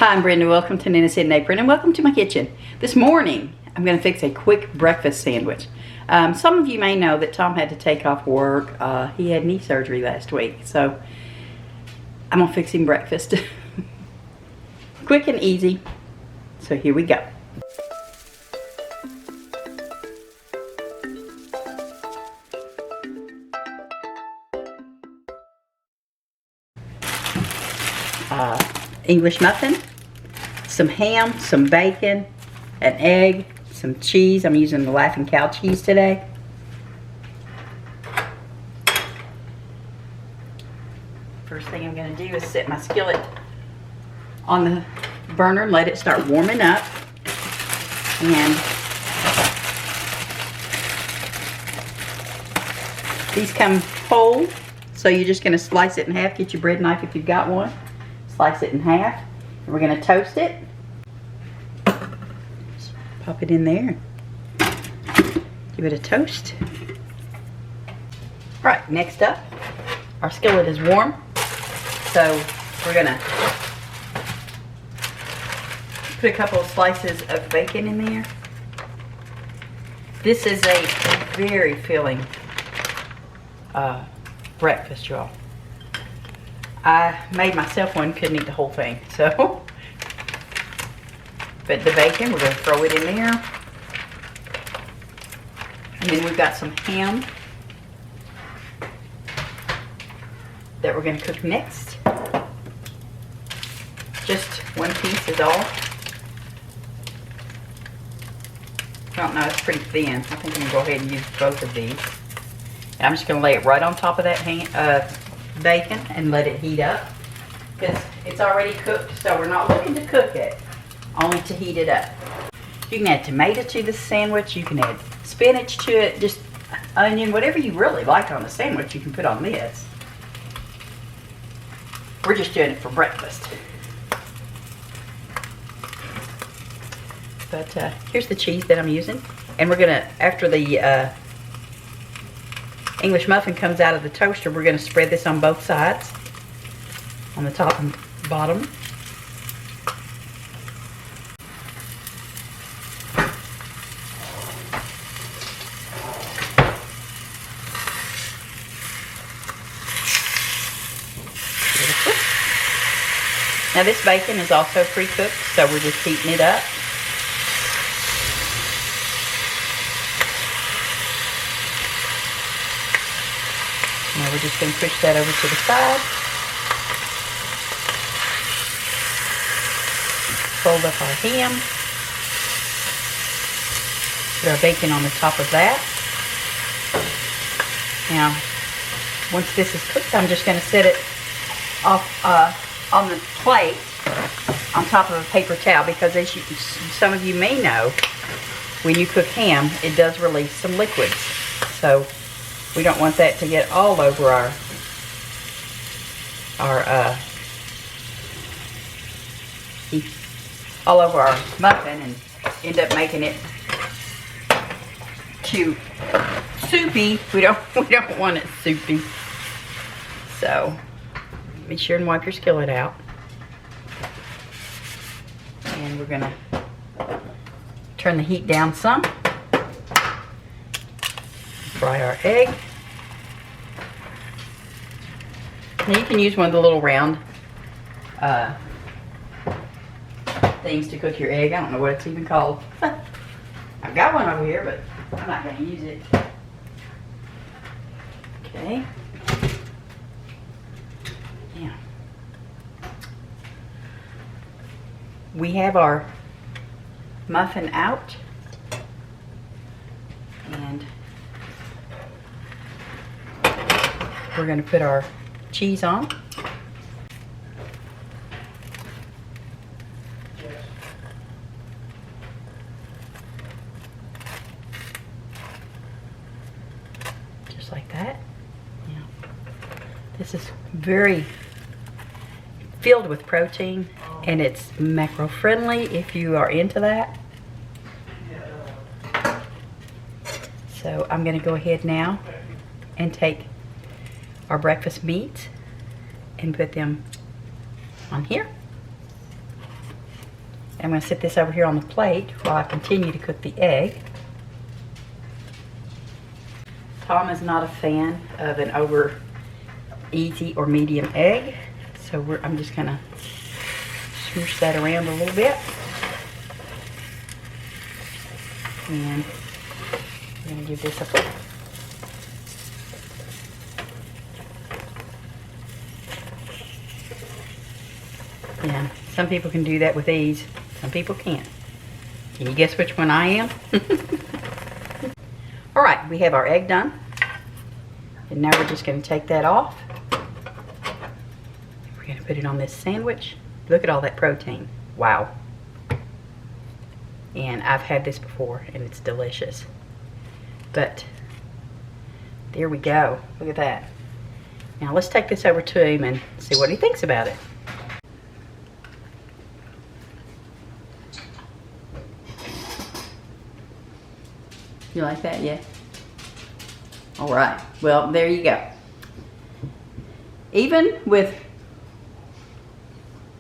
Hi, I'm Brenda. Welcome to Nana's Hidden Apron and welcome to my kitchen. This morning, I'm going to fix a quick breakfast sandwich. Some of you may know that Tom had to take off work. He had knee surgery last week, so I'm going to fix him breakfast. Quick and easy. So here we go. English muffin, some ham, some bacon, an egg, some cheese. I'm using the Laughing Cow cheese today. First thing I'm going to do is set my skillet on the burner and let it start warming up. And these come whole, so you're just going to slice it in half. Get your bread knife if you've got one. Slice it in half. And we're going to toast it. Just pop it in there. Give it a toast. Alright, next up, our skillet is warm. So we're going to put a couple of slices of bacon in there. This is a very filling breakfast, y'all. I made myself one, couldn't eat the whole thing, so. But the bacon, we're going to throw it in there. And then we've got some ham that we're going to cook next. Just one piece is all. I don't know, it's pretty thin. I think I'm going to go ahead and use both of these. And I'm just going to lay it right on top of that bacon and let it heat up, because it's already cooked, so we're not looking to cook it, only to heat it up. You can add tomato to the sandwich, you can add spinach to it, just onion, whatever you really like on the sandwich you can put on this. We're just doing it for breakfast. But here's the cheese that I'm using, and we're gonna, after the English muffin comes out of the toaster, we're going to spread this on both sides, on the top and bottom. Beautiful. Now this bacon is also pre-cooked, so we're just heating it up. Now we're just going to push that over to the side. Fold up our ham. Put our bacon on the top of that. Now, once this is cooked, I'm just going to set it off on the plate on top of a paper towel, because as some of you may know, when you cook ham, it does release some liquids. So we don't want that to get all over our muffin and end up making it too soupy. We don't want it soupy. So be sure and wipe your skillet out. And we're gonna turn the heat down some. Fry our egg. Now you can use one of the little round things to cook your egg. I don't know what it's even called. I've got one over here, but I'm not going to use it. Okay. Now, we have our muffin out. And we're going to put our cheese on. Just like that. Now, this is very filled with protein, and it's macro friendly if you are into that. So I'm going to go ahead now and take our breakfast meats and put them on here. I'm going to set this over here on the plate while I continue to cook the egg. Tom is not a fan of an over easy or medium egg, so I'm just going to smoosh that around a little bit. And we're going to give this a flip. Yeah, some people can do that with ease. Some people can't. Can you guess which one I am? All right, we have our egg done. And now we're just going to take that off. We're going to put it on this sandwich. Look at all that protein. Wow. And I've had this before, and it's delicious. But there we go. Look at that. Now let's take this over to him and see what he thinks about it. You like that, yeah? All right, well, there you go. Even with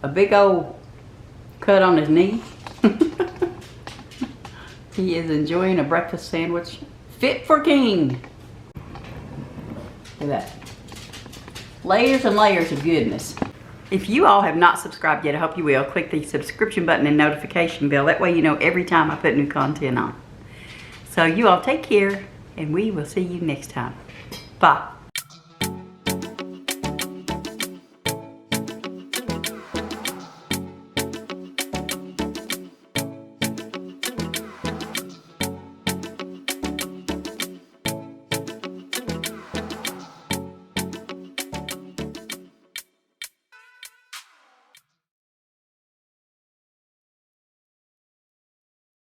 a big old cut on his knee, he is enjoying a breakfast sandwich fit for king. Look at that. Layers and layers of goodness. If you all have not subscribed yet, I hope you will. Click the subscription button and notification bell. That way you know every time I put new content on. So you all take care, and we will see you next time. Bye.